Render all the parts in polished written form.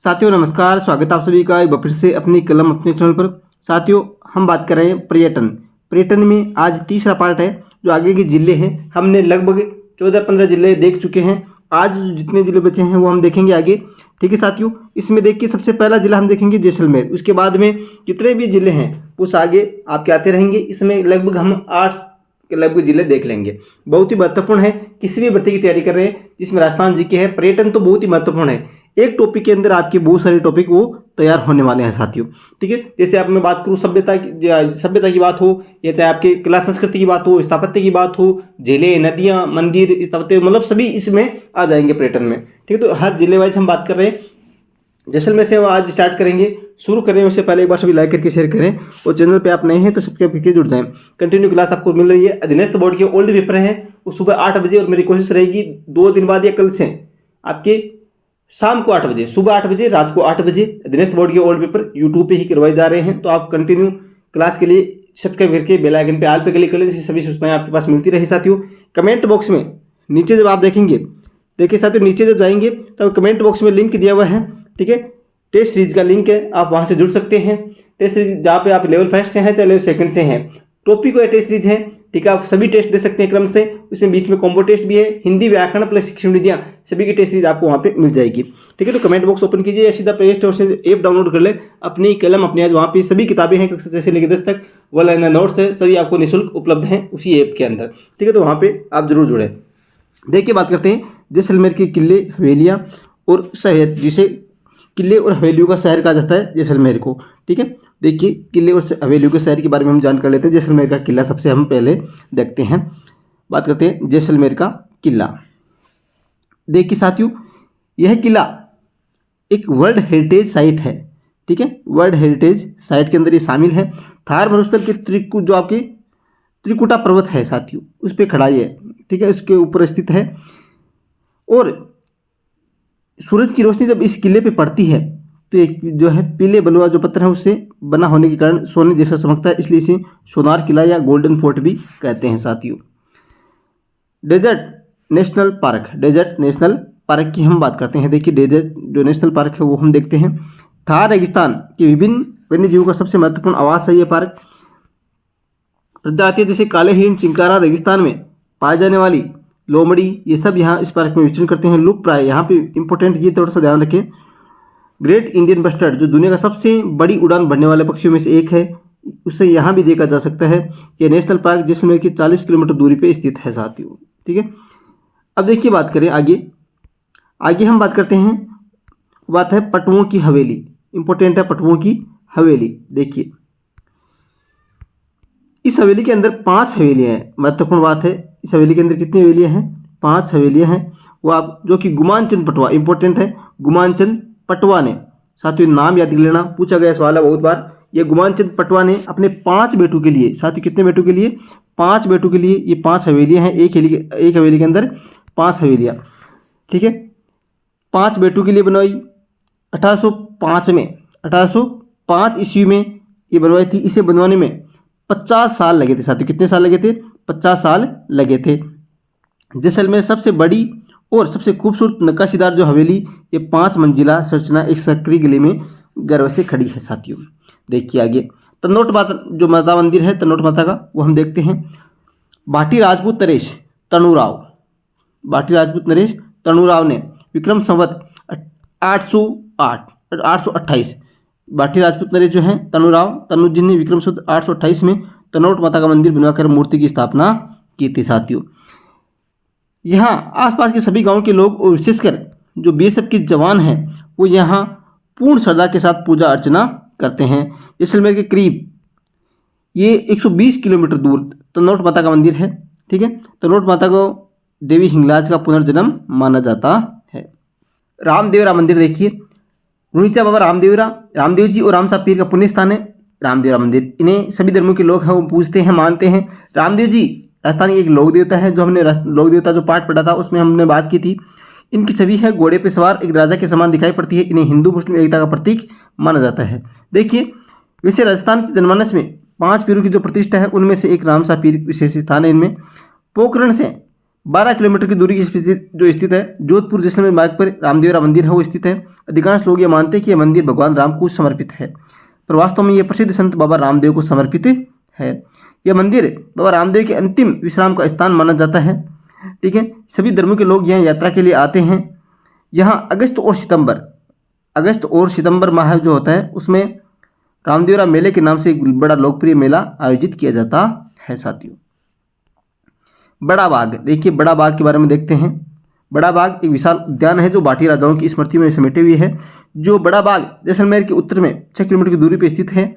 साथियों नमस्कार, स्वागत है आप सभी का एक बार फिर से अपनी कलम अपने चैनल पर। साथियों हम बात कर रहे हैं पर्यटन में आज तीसरा पार्ट है। जो आगे के जिले हैं हमने लगभग 14-15 जिले देख चुके हैं। आज जितने जिले बचे हैं वो हम देखेंगे आगे। ठीक है साथियों, इसमें देखिए सबसे पहला जिला हम देखेंगे जैसलमेर। उसके बाद में जितने भी जिले हैं उस आगे आपके आते रहेंगे। इसमें लगभग हम 8 के लगभग जिले देख लेंगे। बहुत ही महत्वपूर्ण है, किसी भी भर्ती की तैयारी कर रहे हैं जिसमें राजस्थान जी के है, पर्यटन तो बहुत ही महत्वपूर्ण है। एक टॉपिक के अंदर आपके बहुत सारे टॉपिक वो तैयार होने वाले हैं साथियों। ठीक है, जैसे आप मैं बात करूँ सभ्यता की बात हो, या चाहे आपके कला संस्कृति की बात हो, स्थापत्य की बात हो, झीलें, नदियाँ, मंदिर, स्थापत्य, मतलब सभी इसमें आ जाएंगे पर्यटन में। ठीक है, तो हर जिले वाइज हम बात कर रहे हैं। जैसलमेर से हम आज स्टार्ट करेंगे। शुरू करें उससे पहले एक बार सभी लाइक करके शेयर करें, और चैनल पे आप नए हैं तो सब्सक्राइब करके जुड़ जाएं। कंटिन्यू क्लास आपको मिल रही है। अधीनस्थ बोर्ड के ओल्ड पेपर हैं वो सुबह 8 बजे, और मेरी कोशिश रहेगी 2 दिन बाद या कल से आपके शाम को 8 बजे, सुबह 8 बजे, रात को 8 बजे अधीनस्थ बोर्ड के ओल्ड पेपर यूट्यूब पे ही करवाए जा रहे हैं। तो आप कंटिन्यू क्लास के लिए सब्सक्राइब करके बेल आइकन पे आल पे क्लिक कर लें, जिससे सभी सूचनाएं आपके पास मिलती रहे। साथियों कमेंट बॉक्स में नीचे जब आप देखेंगे, देखिए साथियों नीचे जब जाएंगे तो कमेंट बॉक्स में लिंक दिया हुआ है। ठीक है, टेस्ट सीरीज का लिंक है, आप वहां से जुड़ सकते हैं। टेस्ट सीरीज जहाँ पे आप लेवल 1 से हैं चाहे लेवल 2 से हैं, टॉपिक को टेस्ट सीरीज है। ठीक है, आप सभी टेस्ट दे सकते हैं क्रम से। उसमें बीच में कॉम्बो टेस्ट भी है, हिंदी, व्याकरण प्लस शिक्षण विधियाँ, सभी की टेस्ट सीरीज आपको वहाँ पे मिल जाएगी। ठीक है, तो कमेंट बॉक्स ओपन कीजिए या सीधा प्ले स्टोर से ऐप डाउनलोड कर ले अपनी कलम अपने आज। वहाँ पे सभी किताबें हैं, कक्षा 6 से लेकर 10 तक, वन लाइनर नोट्स है, सभी आपको निःशुल्क उपलब्ध हैं उसी ऐप के अंदर। ठीक है, तो वहाँ पे आप जरूर जुड़े। देखिए बात करते हैं जैसलमेर के किले, हवेलियाँ और शहर, जिसे किले और हवेलियों का शहर कहा जाता है जैसलमेर को। ठीक है, देखिए किले और हवेलियों के शहर के बारे में हम जान कर लेते हैं। जैसलमेर का किला सबसे हम पहले देखते हैं। बात करते हैं जैसलमेर का किला। देखिए साथियों, यह किला एक वर्ल्ड हेरिटेज साइट है। ठीक है, वर्ल्ड हेरिटेज साइट के अंदर ये शामिल है। थार मरुस्थल के जो आपके त्रिकुटा पर्वत है साथियों, उस पर खड़ा है। ठीक है, उसके ऊपर स्थित है, और सूरज की रोशनी जब इस किले पे पड़ती है तो एक जो है पीले बलुआ जो पत्थर है उससे बना होने के कारण सोने जैसा चमकता है, इसलिए इसे सोनार किला या गोल्डन फोर्ट भी कहते हैं साथियों। डेजर्ट नेशनल पार्क की हम बात करते हैं। देखिए डेजर्ट जो नेशनल पार्क है वो हम देखते हैं। थार रेगिस्तान के विभिन्न वन्य जीवों का सबसे महत्वपूर्ण आवास है ये पार्क। प्रजातियां जैसे काले हिरण, चिंकारा, रेगिस्तान में पाए जाने वाली लोमड़ी, ये सब यहाँ इस पार्क में विचरण करते हैं। लुप्त प्राय, यहाँ पे इंपॉर्टेंट ये थोड़ा सा ध्यान रखें, ग्रेट इंडियन बस्टर्ड जो दुनिया का सबसे बड़ी उड़ान भरने वाले पक्षियों में से एक है, उसे यहाँ भी देखा जा सकता है। यह नेशनल पार्क जैसलमेर की 40 किलोमीटर दूरी पे स्थित है साथियों। ठीक है, अब देखिए बात करें आगे हम बात करते हैं, बात है पटवों की हवेली। इंपॉर्टेंट है पटवों की हवेली। देखिए इस हवेली के अंदर 5 हवेलियाँ हैं। महत्वपूर्ण बात है, इस हवेली के अंदर कितनी हवेलियाँ हैं? 5 हवेलियाँ हैं। वो आप जो कि गुमानचंद पटवा, इंपॉर्टेंट है, गुमानचंद पटवा ने, साथियों नाम याद कर लेना, पूछा गया सवाल है बहुत बार। ये गुमानचंद पटवा ने अपने 5 बेटों के लिए, साथियों कितने बेटों के लिए? 5 बेटों के लिए ये 5 हवेलियाँ हैं। एक हवेली के अंदर 5 हवेलियाँ। ठीक है, 5 बेटों के लिए बनवाई 1805 में, 1805 ईस्वी में ये बनवाई थी। इसे बनवाने में 50 साल लगे थे साथियों। कितने साल लगे थे? 50 साल लगे थे। जैसलमेर सबसे बड़ी और सबसे खूबसूरत नक्काशीदार जो हवेली, ये 5 मंजिला संरचना एक सक्रिय किले में गर्व से खड़ी है साथियों। देखिए आगे तनोट माता जो माता मंदिर है, तनोट माता का, वो हम देखते हैं। भाटी राजपूत नरेश तनुराव ने विक्रम संवत 828 भाटी राजपूत नरेश जो हैं तनु जी ने विक्रम संवत 828 में तनोट माता का मंदिर बनवाकर मूर्ति की स्थापना की थी साथियों। यहाँ आसपास के सभी गांव के लोग और विशेषकर जो बीएसएफ के जवान हैं वो यहाँ पूर्ण श्रद्धा के साथ पूजा अर्चना करते हैं। जैसलमेर के करीब ये 120 किलोमीटर दूर तनोट माता का मंदिर है। ठीक है, तनोट माता को देवी हिंगलाज का पुनर्जन्म माना जाता है। रामदेवरा मंदिर देखिए, रुणीचा बाबा रामदेव जी और रामसा पीर का पुण्य स्थान है रामदेवरा मंदिर। इन्हें सभी धर्मों के लोग हैं वो पूजते हैं, मानते हैं। रामदेव जी राजस्थान की एक लोक देवता है। जो हमने लोक देवता जो पाठ पढ़ा था उसमें हमने बात की थी। इनकी छवि है घोड़े पे सवार एक राजा के समान दिखाई पड़ती है। इन्हें हिंदू मुस्लिम एकता का प्रतीक माना जाता है। देखिए वैसे राजस्थान की जनमानस में 5 पीरों की जो प्रतिष्ठा है उनमें से एक रामसा पीर विशेष स्थान है। इनमें पोखरण से 12 किलोमीटर की दूरी की स्थित है। जोधपुर जैसलमेर मार्ग पर रामदेवरा मंदिर है वो स्थित है। अधिकांश लोग ये मानते हैं कि यह मंदिर भगवान राम को समर्पित है, पर वास्तव में यह प्रसिद्ध संत बाबा रामदेव को समर्पित है। यह मंदिर बाबा रामदेव के अंतिम विश्राम का स्थान माना जाता है। ठीक है, सभी धर्मों के लोग यहाँ यात्रा के लिए आते हैं। यहाँ अगस्त और सितंबर माह जो होता है उसमें रामदेवरा मेले के नाम से एक बड़ा लोकप्रिय मेला आयोजित किया जाता है साथियों। बड़ा बाग, देखिए बड़ा बाग के बारे में देखते हैं। बड़ा बाग एक विशाल उद्यान है जो बाटी राजाओं की स्मृति में समेटे हुए है। जो बड़ा बाग जैसलमेर के उत्तर में 6 किलोमीटर की दूरी पर स्थित है।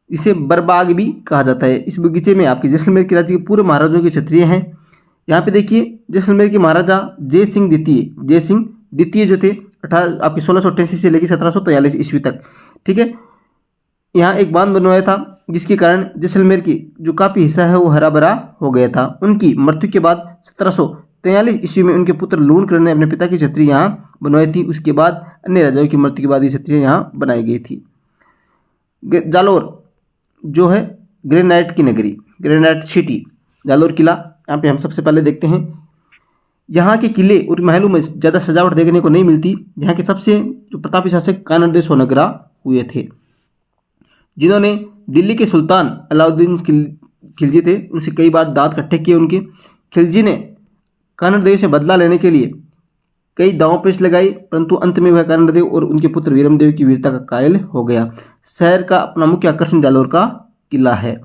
इसे बरबाग भी कहा जाता है। इस बगीचे में आपके जैसलमेर के राज्य के पूर्व महाराजों के क्षत्रिय हैं। यहाँ पे देखिए जैसलमेर के महाराजा जय सिंह द्वितीय जो थे 1688 से लेकर 1743 ईस्वी तक। ठीक है, यहाँ एक बांध बनवाया था जिसके कारण जैसलमेर की जो काफ़ी हिस्सा है वो हरा भरा हो गया था। उनकी मृत्यु के बाद 1743 ईस्वी में उनके पुत्र लूणकरण ने अपने पिता की छतरी यहाँ बनवाई थी। उसके बाद अन्य राजाओं की मृत्यु के बाद ये छतरियाँ यहाँ बनाई गई थी। जालोर जो है ग्रेनाइट की नगरी, ग्रेनाइट सिटी, जालोर किला, यहाँ पे हम सबसे पहले देखते हैं। यहाँ के किले और महलों में ज़्यादा सजावट देखने को नहीं मिलती। यहाँ के सबसे जो प्रतापी शासक कानरदेव सोनग्रा हुए थे, जिन्होंने दिल्ली के सुल्तान अलाउद्दीन खिलजी थे उनसे कई बार दांत इकट्ठे किए। उनके खिलजी ने कानरदेव से बदला लेने के लिए कई दांव पेच लगाई, परंतु अंत में वह कानरदेव और उनके पुत्र वीरमदेव की वीरता का कायल हो गया। शहर का अपना मुख्य आकर्षण जालोर का किला है।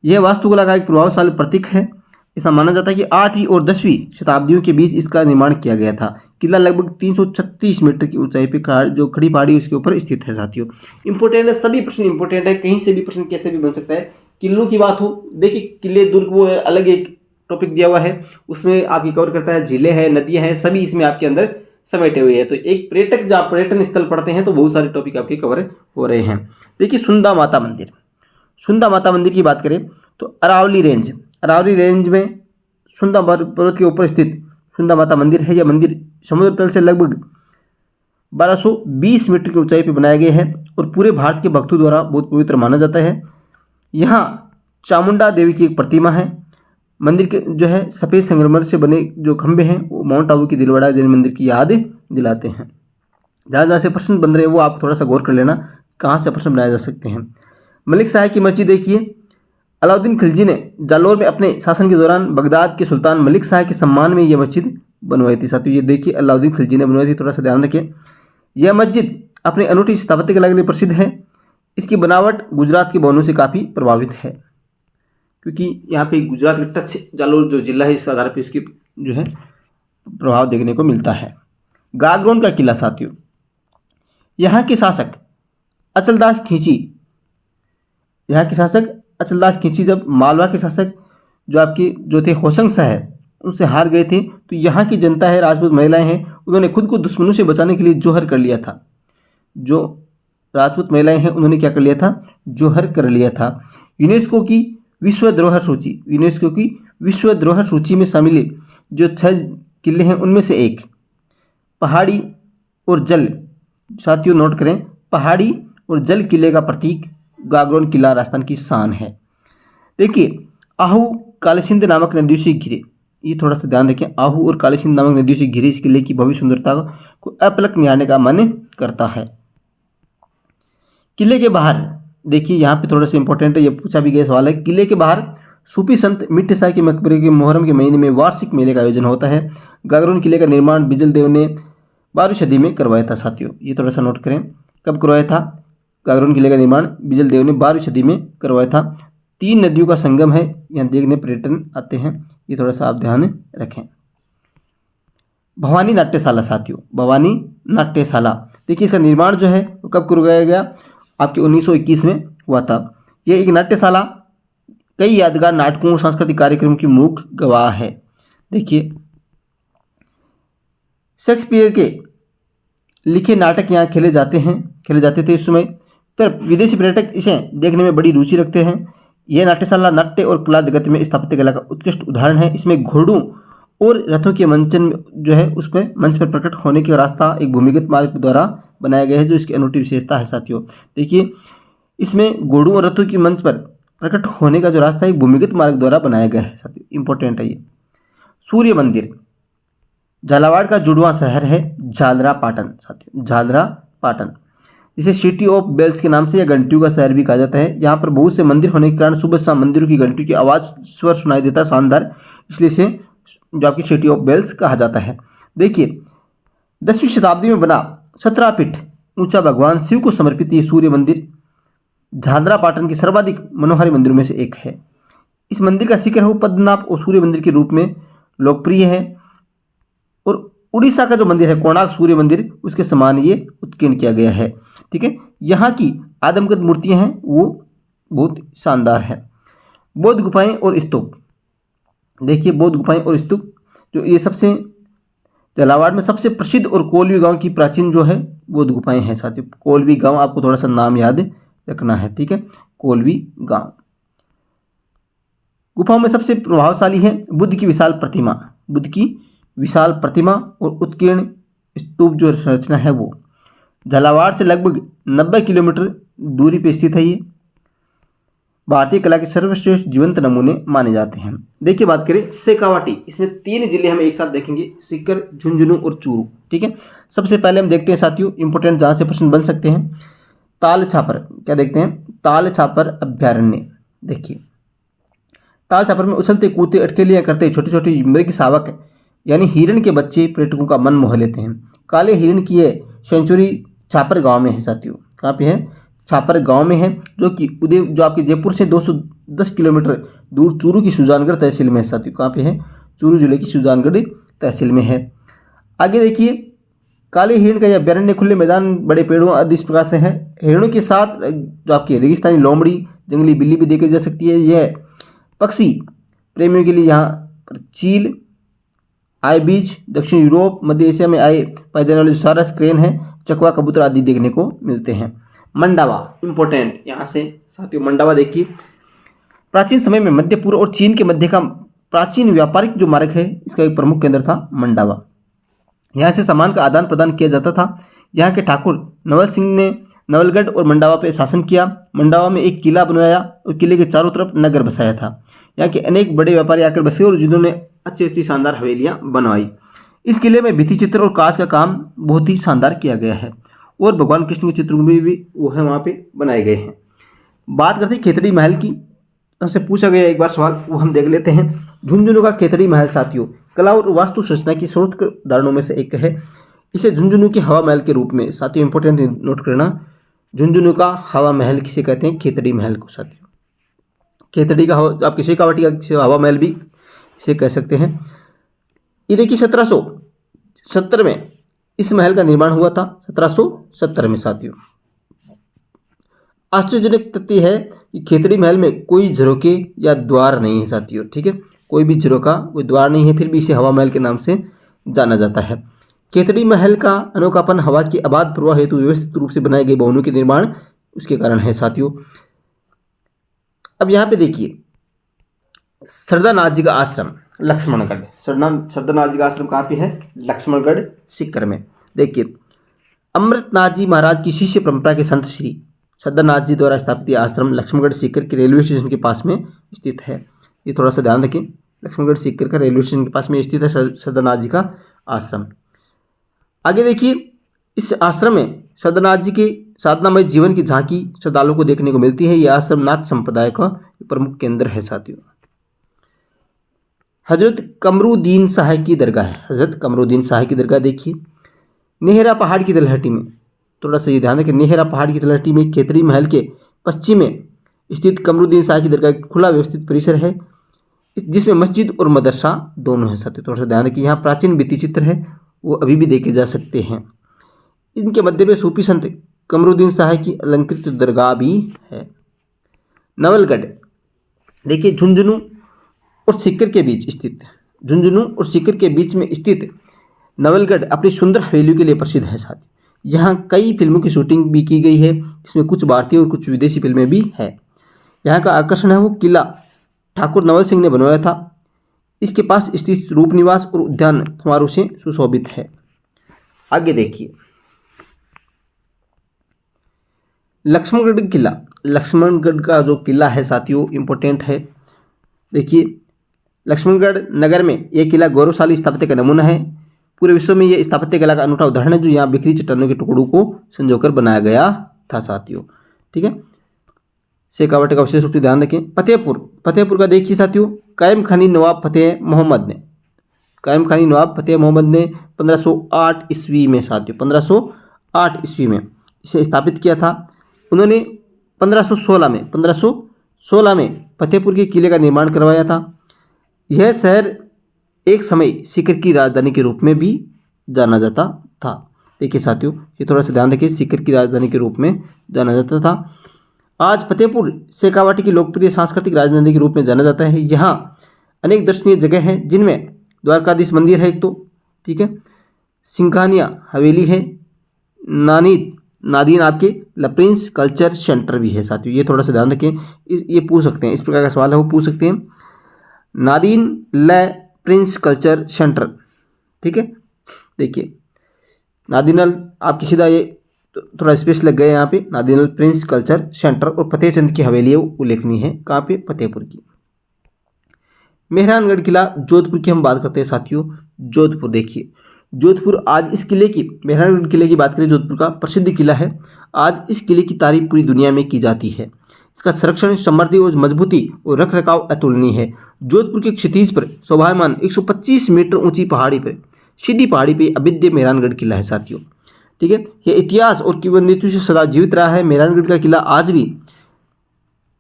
यह वास्तुकला का एक प्रभावशाली प्रतीक है। ऐसा माना जाता है कि 8वीं और 10वीं शताब्दियों के बीच इसका निर्माण किया गया था। किला लगभग 336 मीटर की ऊंचाई पर जो खड़ी पहाड़ी उसके ऊपर स्थित है साथियों। इंपॉर्टेंट है, सभी प्रश्न इंपॉर्टेंट है, कहीं से भी प्रश्न कैसे भी बन सकता है। किलों की बात हो, देखिए किले दुर्ग वो अलग एक टॉपिक दिया हुआ है, उसमें आपकी कवर करता है। झीलें हैं, नदियां हैं, सभी इसमें आपके अंदर समेटे हुए हैं। तो एक पर्यटक जब आप पर्यटन स्थल पढ़ते हैं तो बहुत सारे टॉपिक आपके कवर हो रहे हैं। देखिए सुंदा माता मंदिर की बात करें तो अरावली रेंज में सुंदा पर्वत के ऊपर स्थित सुंदा माता मंदिर है। यह मंदिर समुद्र तल से लगभग 1220 मीटर की ऊंचाई पर बनाया गया है और पूरे भारत के भक्तों द्वारा बहुत पवित्र माना जाता है। यहाँ चामुंडा देवी की एक प्रतिमा है। मंदिर के जो है सफ़ेद संगमरमर से बने जो खंभे हैं वो माउंट आबू की दिलवाड़ा जैन मंदिर की याद दिलाते हैं। जहाँ से प्रश्न बन रहे हैं वो आप थोड़ा सा गौर कर लेना, कहाँ से प्रश्न बनाए जा सकते हैं। मलिक शाह की मस्जिद देखिए, अलाउद्दीन खिलजी ने जालोर में अपने शासन के दौरान बगदाद के सुल्तान मलिक शाह के सम्मान में यह मस्जिद बनवाई थी साथियों। ये देखिए अलाउद्दीन खिलजी ने बनवाई थी, थोड़ा सा ध्यान रखें। यह मस्जिद अपने अनूठी स्थापत्य कला के लिए प्रसिद्ध है। इसकी बनावट गुजरात के भवनों से काफ़ी प्रभावित है, क्योंकि यहाँ पे गुजरात के टच जालोर जो जिला है इसके आधार पर इसकी जो है प्रभाव देखने को मिलता है। गागरोन का किला साथियों, यहाँ के शासक अचलदास खींची जब मालवा के शासक जो थे होशंग शाह उनसे हार गए थे, तो यहाँ की जनता है, राजपूत महिलाएं हैं, उन्होंने खुद को दुश्मनों से बचाने के लिए जोहर कर लिया था। जो राजपूत महिलाएं हैं उन्होंने क्या कर लिया था, जोहर कर लिया था। यूनेस्को की विश्व धरोहर सूची में शामिल जो 6 किले हैं उनमें से एक पहाड़ी और जल, साथियों नोट करें, पहाड़ी और जल किले का प्रतीक गागरोन किला राजस्थान की शान है। देखिए आहू कालीसिंध नामक नदियों से घिरे, ये थोड़ा सा ध्यान रखें, आहू और कालीसिंध नामक नदियों से घिरे इस किले की भव्य सुंदरता को अपलक निहारने का मन करता है। किले के बाहर देखिए, यहाँ पे थोड़ा सा इंपॉर्टेंट है, ये पूछा भी गया सवाल है। किले के बाहर सूफी संत मिट्टी शाह के मकबरे के मुहर्रम के महीने में वार्षिक मेले का आयोजन होता है। गागरोन किले का निर्माण बिजल देव ने 12वीं सदी में करवाया था साथियों। ये थोड़ा सा नोट करें, कब करवाया था गागरोन किले का निर्माण? बिजल देव ने 12वीं सदी में करवाया था। 3 नदियों का संगम है, यहाँ देखने पर्यटन आते हैं, ये थोड़ा सा आप ध्यान रखें। भवानी नाट्यशाला साथियों, भवानी नाट्यशाला देखिए, इसका निर्माण जो है वो कब करवाया गया? आपके 1921 में हुआ था। ये एक नाट्यशाला कई यादगार नाटकों और सांस्कृतिक कार्यक्रम की मुख्य गवाह है। देखिए शेक्सपियर के लिखे नाटक यहाँ खेले जाते थे इस समय, पर विदेशी पर्यटक इसे देखने में बड़ी रुचि रखते हैं। यह नाट्यशाला नाट्य और कला जगत में स्थापत्य कला का उत्कृष्ट उदाहरण है। इसमें घोड़ों और रथों के मंचन जो है उस पर मंच पर प्रकट होने का रास्ता एक भूमिगत मार्ग द्वारा बनाया गया है, जो इसकी अनूठी विशेषता है साथियों। देखिए इसमें घोड़ों और रथों की मंच पर प्रकट होने का जो रास्ता है एक भूमिगत मार्ग द्वारा बनाया गया है साथियों, इंपॉर्टेंट है ये। सूर्य मंदिर झालावाड़ का जुड़वां शहर है झालरापाटन साथियों, झालरापाटन, जिसे सिटी ऑफ बेल्स के नाम से या घंटियों का शहर भी कहा जाता है। यहाँ पर बहुत से मंदिर होने के कारण सुबह शाम मंदिरों की घंटियों की आवाज़ स्वर सुनाई देता है शानदार, इसलिए इसे जो आपकी सिटी ऑफ बेल्स कहा जाता है। देखिए 10वीं शताब्दी में बना 17 फीट ऊंचा भगवान शिव को समर्पित ये सूर्य मंदिर झालरापाटन के सर्वाधिक मनोहारी मंदिरों में से एक है। इस मंदिर का शिखर है वो पद्मनाभ और सूर्य मंदिर के रूप में लोकप्रिय है, और उड़ीसा का जो मंदिर है कोणार्क सूर्य मंदिर उसके समान ये उत्कीर्ण किया गया है। ठीक है, यहाँ की आदमकद मूर्तियाँ हैं वो बहुत शानदार है। बौद्ध गुफाएं और स्तूप, देखिए बौद्ध गुफाएं और स्तूप जो ये सबसे झालावाड़ में सबसे प्रसिद्ध और कोलवी गांव की प्राचीन जो है बौद्ध गुफाएं हैं साथियों। कोलवी गांव आपको थोड़ा सा नाम याद रखना है, ठीक है, कोलवी गांव। गुफाओं में सबसे प्रभावशाली है बुद्ध की विशाल प्रतिमा, बुद्ध की विशाल प्रतिमा और उत्कीर्ण स्तूप जो संरचना है वो झालावाड़ से लगभग 90 किलोमीटर दूरी पर स्थित है। ये भारतीय कला के सर्वश्रेष्ठ जीवंत नमूने माने जाते हैं। देखिए बात करें शेखावाटी, इसमें 3 जिले हम एक साथ देखेंगे, सीकर, झुंझुनू और चूरू। ठीक है, सबसे पहले हम देखते हैं साथियों इंपोर्टेंट जहाँ से प्रश्न बन सकते हैं, ताल छापर, क्या देखते हैं, ताल छापर अभ्यारण्य। देखिए ताल छापर में उछलते कूदते अटकेलियाँ करते छोटे छोटे मृग शावक यानी हिरण के बच्चे पर्यटकों का मन मोह लेते हैं। काले हिरण की यह सेंचुरी छापर गांव में है साथियों, कहाँ पे है, छापर गांव में है, जो कि जो आपके जयपुर से 210 किलोमीटर दूर चूरू की सुजानगढ़ तहसील में है साथियों। कहाँ पे है, चूरू जिले की सुजानगढ़ तहसील में है। आगे देखिए काले हिरण का यह अभ्यारण्य खुले मैदान बड़े पेड़ों आदि इस प्रकार से है। हिरणों के साथ जो आपकी रेगिस्तानी लोमड़ी जंगली बिल्ली भी देखी जा सकती है। यह पक्षी प्रेमियों के लिए यहाँ पर चील, आइबीज, दक्षिण यूरोप, मध्य एशिया में पाए जाने वाले सारस, क्रेन है, चकवा, कबूतर आदि देखने को मिलते हैं। मंडावा इंपोर्टेंट यहाँ से साथियों, मंडावा देखिए प्राचीन समय में मध्य पूर्व और चीन के मध्य का प्राचीन व्यापारिक जो मार्ग है इसका एक प्रमुख केंद्र था मंडावा। यहाँ से सामान का आदान प्रदान किया जाता था। यहाँ के ठाकुर नवल सिंह ने नवलगढ़ और मंडावा पर शासन किया। मंडावा में एक किला बनवाया और किले के चारों तरफ नगर बसाया था। यहाँ के अनेक बड़े व्यापारी आकर बसे और जिन्होंने अच्छी अच्छी शानदार हवेलियाँ बनवाई। इस किले में भित्ति चित्र और कांच का काम बहुत ही शानदार किया गया है, और भगवान कृष्ण के चित्र भी वो है वहाँ पे बनाए गए हैं। बात करते हैं खेतड़ी महल की, से पूछा गया एक बार सवाल, वो हम देख लेते हैं। झुंझुनू का खेतड़ी महल साथियों कला और वास्तु संरचना की सर्वोत्कृष्ट उदाहरणों में से एक है। इसे झुंझुनू के हवा महल के रूप में साथियों इंपोर्टेंट नोट करना, झुंझुनू का हवा महल किसे कहते हैं, खेतड़ी महल को साथियों। खेतड़ी का हवा, आप शेखावाटी का हवा महल भी इसे कह सकते हैं। ये देखिए 1770 में इस महल का निर्माण हुआ था, 1770 में साथियों। आश्चर्यजनक तथ्य है कि खेतड़ी महल में कोई झरोके या द्वार नहीं है साथियों। ठीक है, कोई भी झरोका, कोई द्वार नहीं है, फिर भी इसे हवा महल के नाम से जाना जाता है। खेतड़ी महल का अनोखापन हवा की अबाध प्रवाह हेतु व्यवस्थित रूप से बनाए गए भवनों के निर्माण उसके कारण है साथियों। अब यहाँ पे देखिए सरदानाथ जी का आश्रम लक्ष्मणगढ़, सरदानाथ जी का आश्रम कहाँ पे है, लक्ष्मणगढ़ सीकर में। देखिए अमृतनाथ जी महाराज की शिष्य परंपरा के संत श्री सरदानाथ जी द्वारा स्थापित यह आश्रम लक्ष्मणगढ़ सीकर के रेलवे स्टेशन के पास में स्थित है। ये थोड़ा सा ध्यान रखें, लक्ष्मणगढ़ सीकर का रेलवे स्टेशन के पास में स्थित है सरदानाथ जी का आश्रम। आगे देखिए इस आश्रम में सरदानाथ जी के साधनामय जीवन की झांकी श्रद्धालुओं को देखने को मिलती है। यह आश्रम नाथ संप्रदाय का प्रमुख केंद्र है साथियों। हजरत कमरुद्दीन शाह की दरगाह है, हजरत कमरुद्दीन शाह की दरगाह देखिए नेहरा पहाड़ की तलहटी में, थोड़ा सा ये ध्यान रखें, नेहरा पहाड़ की तलहटी में खेतड़ी महल के पश्चिम में स्थित कमरुद्दीन शाह की दरगाह खुला व्यवस्थित परिसर है, जिसमें मस्जिद और मदरसा दोनों हैं साथियों। थोड़ा सा ध्यान रखें, यहाँ प्राचीन भित्ति चित्र है वो अभी भी देखे जा सकते हैं। इनके मध्य में सूफी संत कमरुद्दीन शाह की अलंकृत दरगाह भी है। नवलगढ़ देखिए झुंझुनू और सीकर के बीच स्थित, झुंझुनू और सीकर के बीच में स्थित नवलगढ़ अपनी सुंदर हवेलियों के लिए प्रसिद्ध है साथियों। यहाँ कई फिल्मों की शूटिंग भी की गई है, जिसमें कुछ भारतीय और कुछ विदेशी फिल्में भी है। यहाँ का आकर्षण है वो किला ठाकुर नवल सिंह ने बनवाया था। इसके पास स्थित रूप निवास और उद्यान समारोह से सुशोभित है। आगे देखिए लक्ष्मणगढ़ किला, लक्ष्मणगढ़ का जो किला है साथियों इंपॉर्टेंट है। देखिए लक्ष्मणगढ़ नगर में यह किला गौरवशाली स्थापत्य का नमूना है। पूरे विश्व में यह स्थापत्य कला का अनूठा उदाहरण है जो यहाँ बिखरी चट्टानों के टुकड़ों को संजोकर बनाया गया था साथियों। ठीक है, शेखावट का विशेष रूप से ध्यान रखें। फतेहपुर का देखिए साथियों, कायम खानी नवाब फतेह मोहम्मद ने 1508 ईस्वी में साथियों 1508 ईस्वी में इसे स्थापित किया था। उन्होंने 1516 में फतेहपुर के किले का निर्माण करवाया था। यह शहर एक समय सीकर की राजधानी के रूप में भी जाना जाता था। देखिए साथियों, ये थोड़ा सा ध्यान रखिए, सीकर की राजधानी के रूप में जाना जाता था। आज फतेहपुर शेखावाटी की लोकप्रिय सांस्कृतिक राजधानी के रूप में जाना जाता है। यहाँ अनेक दर्शनीय जगह हैं जिनमें द्वारकाधीश मंदिर है एक तो, ठीक है, सिंघानिया हवेली है, नादीन आपके ला प्रिंस कल्चर सेंटर भी है साथियों। ये थोड़ा सा ध्यान रखें, ये पूछ सकते हैं, इस प्रकार का सवाल है वो पूछ सकते हैं। नादीन ला प्रिंस कल्चर सेंटर, ठीक है। देखिए नादीनल आपकी सीधा ये थोड़ा स्पेस लग गया यहाँ पे, नादीनल प्रिंस कल्चर सेंटर, और फतेहचंद की हवेली है वो उल्लेखनीय है कहाँ पे, फतेहपुर की। मेहरानगढ़ किला जोधपुर की हम बात करते हैं साथियों। जोधपुर देखिए, जोधपुर आज इस किले की, मेहरानगढ़ किले की बात करें, जोधपुर का प्रसिद्ध किला है। आज इस किले की तारीफ पूरी दुनिया में की जाती है। इसका संरक्षण, समृद्धि और मजबूती और रख रखाव अतुलनीय है। जोधपुर के क्षितिज पर शोभायमान 125 मीटर ऊंची पहाड़ी पर, सीधी पहाड़ी पर अविद्य मेहरानगढ़ किला है साथियों। ठीक है, यह इतिहास और किंवदंतियों से सदा जीवित रहा है। मेहरानगढ़ का किला आज भी,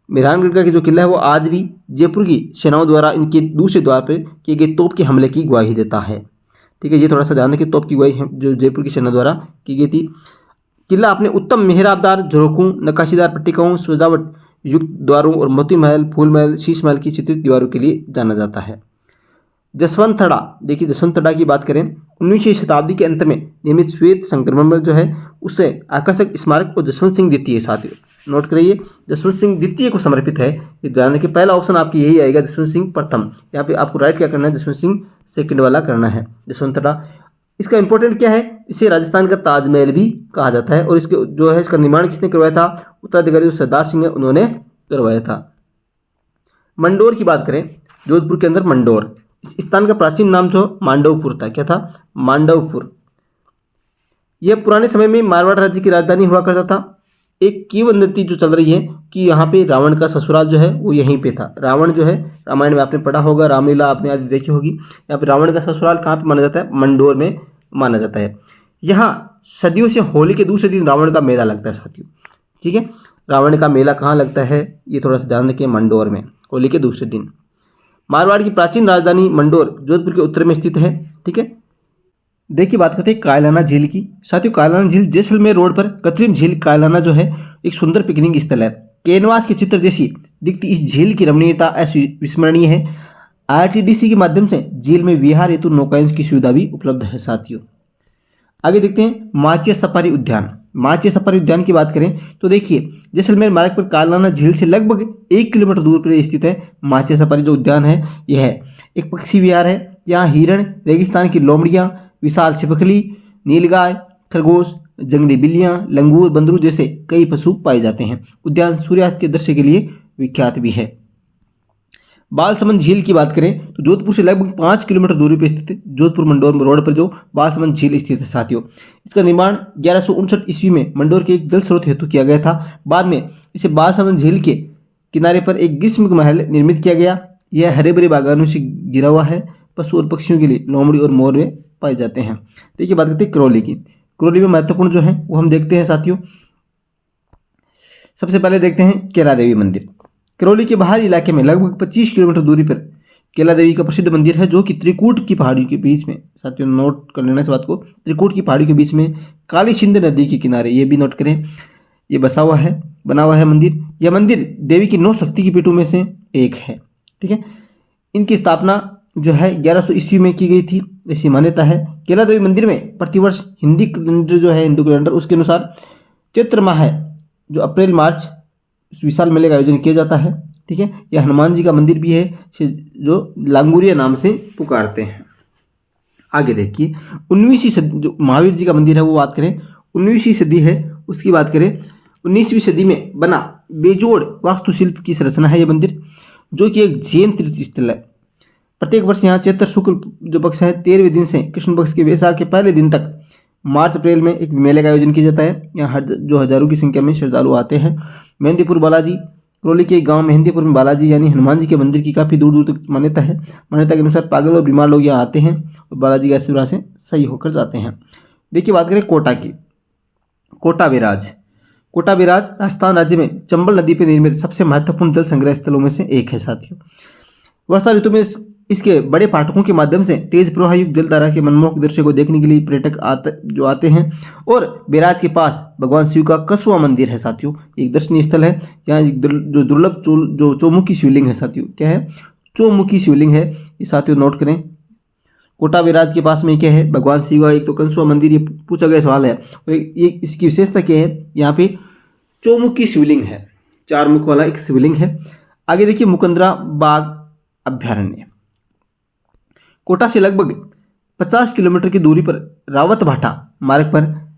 मेहरानगढ़ का जो किला है वो आज भी जयपुर की सेनाओं द्वारा इनके दूसरे द्वार पर किए गए तोप के हमले की गवाही देता है। ठीक है, ये थोड़ा सा ध्यान रखिए, तोप की गवाही जो जयपुर की सेना द्वारा की गई थी। किला अपने उत्तम मेहराबदार झरोखों, नक्काशीदार पट्टिकाओं, सजावट युक्त द्वारों और मोती महल, फूल महल, शीश महल की चित्रित दीवारों के लिए जाना जाता है। जसवंतथड़ा, देखिए जसवंतथड़ा की बात करें, 19वीं शताब्दी के अंत में निर्मित श्वेत संगमरमर जो है उससे आकर्षक स्मारक और जसवंत सिंह द्वितीय साथियों, नोट करिए, जसवंत सिंह द्वितीय को समर्पित है। ये ध्यान रखिए, पहला ऑप्शन आपकी यही आएगा, जसवंत सिंह प्रथम। यहाँ पे आपको राइट क्या करना है, जसवंत सिंह सेकंड वाला करना है, जसवंतथड़ा। इसका इंपॉर्टेंट क्या है, इसे राजस्थान का ताजमहल भी कहा जाता है। और इसके जो है इसका निर्माण किसने करवाया था, उत्तराधिकारी सरदार सिंह है, उन्होंने करवाया था। मंडोर की बात करें, जोधपुर के अंदर मंडोर, इस स्थान का प्राचीन नाम जो मांडवपुर था, क्या था, मांडवपुर। यह पुराने समय में मारवाड़ राज्य की राजधानी हुआ करता था। एक किंवदंती जो चल रही है कि यहाँ पे रावण का ससुराल जो है वो यहीं पे था। रावण जो है, रामायण में आपने पढ़ा होगा, रामलीला आपने आज देखी होगी। यहाँ पे रावण का ससुराल कहाँ पे माना जाता है, मंडोर में माना जाता है। यहाँ सदियों से होली के दूसरे दिन रावण का मेला लगता है साथियों। ठीक है, रावण का मेला कहाँ लगता है, ये थोड़ा सा ध्यान रखिए, मंडोर में, होली के दूसरे दिन। मारवाड़ की प्राचीन राजधानी मंडोर जोधपुर के उत्तर में स्थित है। ठीक है, देखिए बात करते हैं कायलाना झील की साथियों। कायलाना झील जैसलमेर रोड पर कृत्रिम झील कायलाना जो है एक सुंदर पिकनिक स्थल है। कैनवास के चित्र जैसी दिखती इस झील की रमणीयता अविस्मरणीय है। आरटीडीसी के माध्यम से झील में विहार हेतु नौकायन की सुविधा भी उपलब्ध है साथियों। आगे देखते हैं माचिया सफारी उद्यान। माचिया सफारी उद्यान की बात करें तो देखिए जैसलमेर मार्ग पर कायलाना झील से लगभग 1 किलोमीटर दूर पर स्थित है माचिया सफारी जो उद्यान है। यह एक पक्षी विहार है। यहाँ हिरण, रेगिस्तान की लोमड़ियाँ, विशाल छिपकली, नीलगाय, खरगोश, जंगली बिल्लियां, लंगूर, बंदरू जैसे कई पशु पाए जाते हैं। उद्यान सूर्यास्त के दृश्य के लिए विख्यात भी है। बालसमंद झील की बात करें तो जोधपुर से लगभग 5 किलोमीटर दूरी पर स्थित जोधपुर मंडोर रोड पर जो बालसमंद झील स्थित है साथियों। इसका निर्माण 1159 ईस्वी में मंडोर के एक जल स्रोत हेतु किया गया था। बाद में इसे बालसमंद झील के किनारे पर एक ग्रीष्म महल निर्मित किया गया। यह हरे भरे बागानों से घिरा हुआ है। पशु और पक्षियों के लिए लोमड़ी और मोर में पाए जाते हैं। देखिए बात करते हैं करौली की। करौली में महत्वपूर्ण जो है वो हम देखते हैं साथियों। सबसे पहले देखते हैं कैला देवी मंदिर। करौली के बाहरी इलाके में लगभग 25 किलोमीटर दूरी पर कैला देवी का प्रसिद्ध मंदिर है जो कि त्रिकूट की पहाड़ियों के बीच में, साथियों नोट कर लेना इस बात को, त्रिकूट की पहाड़ियों के बीच में काली सिंध नदी के किनारे, ये भी नोट करें, ये बना हुआ है मंदिर। यह मंदिर देवी की 9 शक्ति की पीठों में से एक है। ठीक है, इनकी स्थापना जो है 1100 ईस्वी में की गई थी, ऐसी मान्यता है। कैला देवी मंदिर में प्रतिवर्ष हिंदी कैलेंडर जो है, हिंदू कैलेंडर, उसके अनुसार चैत्र माह है जो अप्रैल मार्च विशाल मेले का आयोजन किया जाता है। ठीक है, यह हनुमान जी का मंदिर भी है जो लांगुरिया नाम से पुकारते हैं। आगे देखिए 19वीं सदी जो महावीर जी का मंदिर है वो बात करें, 19वीं सदी है उसकी बात करें। 19वीं सदी में बना बेजोड़ वास्तुशिल्प की संरचना है ये मंदिर, जो कि एक जैन तीर्थ स्थल है। प्रत्येक वर्ष यहाँ चैत्र शुक्ल जो पक्ष है 13वें दिन से कृष्ण पक्ष के वैसाख के पहले दिन तक मार्च अप्रैल में एक मेले का आयोजन किया जाता है। यहाँ जो हजारों की संख्या में श्रद्धालु आते हैं। मेहंदीपुर बालाजी, करौली के गांव मेहंदीपुर में बालाजी यानी हनुमान जी के मंदिर की काफ़ी दूर दूर तक मान्यता है। मान्यता के अनुसार पागल और बीमार लोग यहाँ आते हैं और बालाजी के आशीर्वाद से सही होकर जाते हैं। देखिए बात करें कोटा की। कोटा बैराज, कोटा बैराज राजस्थान राज्य में चंबल नदी पर निर्मित सबसे महत्वपूर्ण जल संग्रह स्थलों में से एक है साथियों। वर्षा ऋतु में इसके बड़े फाटकों के माध्यम से तेज प्रवाहयुक्त जलधारा के मनमोहक दृश्य को देखने के लिए पर्यटक आते हैं। और बैराज के पास भगवान शिव का कसुआ मंदिर है साथियों, एक दर्शनीय स्थल है। यहाँ जो दुर्लभ जो चौमुखी शिवलिंग है साथियों, क्या है, चौमुखी शिवलिंग है, ये साथियों नोट करें। कोटा बैराज के पास में क्या है, भगवान शिव का एक तो कंसुआ मंदिर, ये पूछा गया सवाल है। और ये इसकी विशेषता क्या है, यहाँ पे चौमुखी शिवलिंग है, 4 मुख वाला एक शिवलिंग है। आगे देखिए मुकंदरा बाघ अभ्यारण्य, कोटा से लगभग 50 किलोमीटर की दूरी पर रावत भाटा मार्ग पर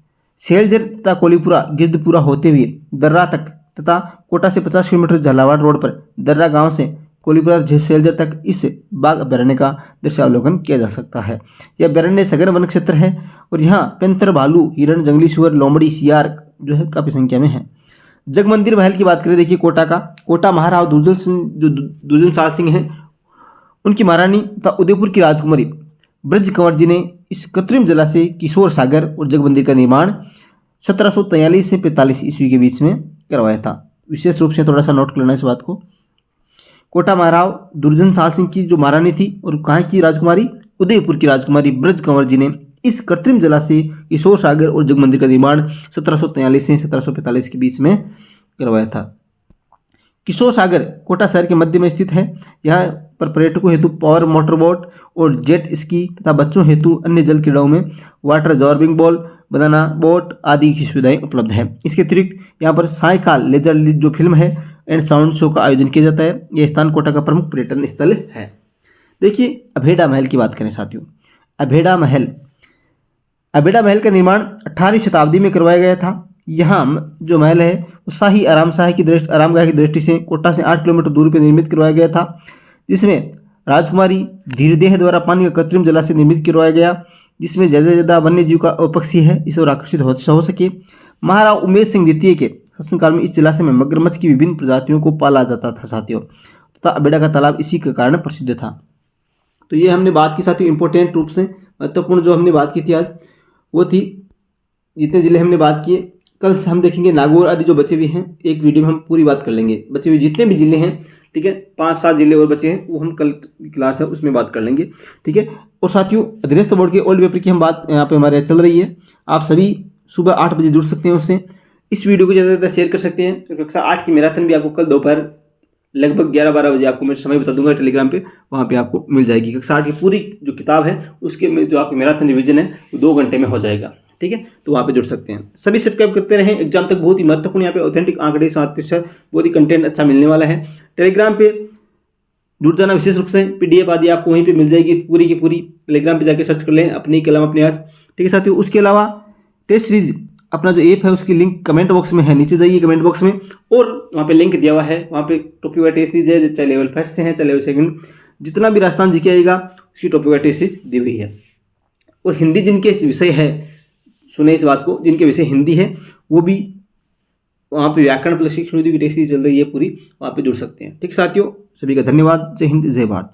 सेलजर तथा कोलीपुरा गिरदपुरा होते हुए दर्रा तक तथा कोटा से 50 किलोमीटर झालावाड़ रोड पर दर्रा गांव से कोलीपुरा सेलजर तक इस बाघ अभ्यारण्य का दृश्यावलोकन किया जा सकता है। यह अभ्यारण्य सघन वन क्षेत्र है और यहाँ पेंतर, भालू, हिरण, जंगली सुअर, लोमड़ी, सियार जो है काफ़ी संख्या में है। जगमंदिर महल की बात करें, देखिए कोटा का, कोटा महाराव दुर्जन साल सिंह हैं, उनकी महारानी तथा उदयपुर की राजकुमारी ब्रज कंवर जी ने इस कृत्रिम जलाशय किशोर सागर और जगमंदिर का निर्माण 1743 से 45 ईस्वी के बीच में करवाया था। विशेष रूप से थोड़ा सा नोट कर लेना इस बात को। कोटा महाराव दुर्जन साल सिंह की जो महारानी थी और कहाँ की राजकुमारी, उदयपुर की राजकुमारी ब्रज कंवर जी ने इस कृत्रिम जलाशय किशोर सागर और जगमंदिर का निर्माण 1743 से 1745 के बीच में करवाया था। किशोर सागर कोटा शहर के मध्य में स्थित है। यहाँ पर पर्यटकों हेतु पावर मोटर बोट और जेट स्की तथा बच्चों हेतु अन्य जल क्रीड़ाओं में water zorbing ball, banana boat आदि की सुविधाएं उपलब्ध है। इसके अतिरिक्त यहाँ पर सायकाल लेजर जो फिल्म है एंड साउंड शो का आयोजन किया जाता है। यह स्थान कोटा का प्रमुख पर्यटन स्थल है। देखिए अभेड़ा महल की बात करें साथियों, अभेड़ा महल का निर्माण 18वीं शताब्दी में करवाया गया था। यहाँ जो महल है वो शाही आरामगाह की दृष्टि से कोटा से 8 किलोमीटर दूरी पर निर्मित करवाया गया था, जिसमें राजकुमारी धीरदेह द्वारा पानी का कृत्रिम जलाशय निर्मित करवाया गया, जिसमें ज़्यादा वन्य जीव का पक्षी है इसे और आकर्षित हो सके। महाराव उमेश सिंह द्वितीय के शासनकाल में इस जलाशय में मगरमच्छ की विभिन्न प्रजातियों को पाला जाता था साथियों, तथा अभेड़ा का तालाब इसी के कारण प्रसिद्ध था। तो ये हमने बात की साथियों, इंपॉर्टेंट रूप से महत्वपूर्ण जो हमने बात की थी आज वो थी जितने जिले हमने बात किए। कल हम देखेंगे नागौर आदि जो बचे हुए हैं, एक वीडियो में हम पूरी बात कर लेंगे। बचे हुए जितने भी जिले हैं, ठीक है, 5-7 जिले और बचे हैं, वो हम कल क्लास है उसमें बात कर लेंगे, ठीक है। और साथियों अधीनस्थ बोर्ड के ओल्ड पेपर की हम बात यहाँ पे हमारे चल रही है। आप सभी सुबह 8 बजे जुड़ सकते हैं उससे। इस वीडियो को ज़्यादा से ज़्यादा शेयर कर सकते हैं। तो कक्षा 8 की मैराथन भी आपको कल दोपहर लगभग 11-12 बजे आपको मैं समय बता दूंगा टेलीग्राम पे, वहाँ पे आपको मिल जाएगी। कक्षा 8 की पूरी जो किताब है उसके में जो आपकी मैराथन रिविजन है वो 2 घंटे में हो जाएगा, ठीक है। तो वहाँ पे जुड़ सकते हैं। सभी सब्सक्राइब करते रहें, एग्जाम तक बहुत ही महत्वपूर्ण यहाँ पे ऑथेंटिक आंकड़े साथ बहुत ही कंटेंट अच्छा मिलने वाला है। टेलीग्राम पे जुड़ जाना विशेष रूप से, PDF आदि आपको वहीं पे मिल जाएगी पूरी की पूरी। टेलीग्राम पे जाके सर्च कर लें अपनी कलम अपने आज, ठीक है साथियों। उसके अलावा टेस्ट सीरीज अपना जो ऐप है उसकी लिंक कमेंट बॉक्स में है, नीचे जाइए कमेंट बॉक्स में और वहाँ पे लिंक दिया हुआ है। वहाँ पे टॉपिक वाइज टेस्ट सीरीज है, चाहे लेवल फर्स्ट से है चाहे लेवल सेकंड, जितना भी राजस्थान जीके आएगा उसकी टॉपिक वाइज टेस्ट सीरीज दी हुई है। और हिंदी जिनके विषय है, सुने इस बात को, जिनके विषय हिंदी है वो भी वहाँ पे व्याकरण प्लस शिक्षण की टेस्ट सीरीज चल रही है पूरी, वहाँ पे जुड़ सकते हैं, ठीक साथियों। सभी का धन्यवाद। जय हिंद, जय भारत।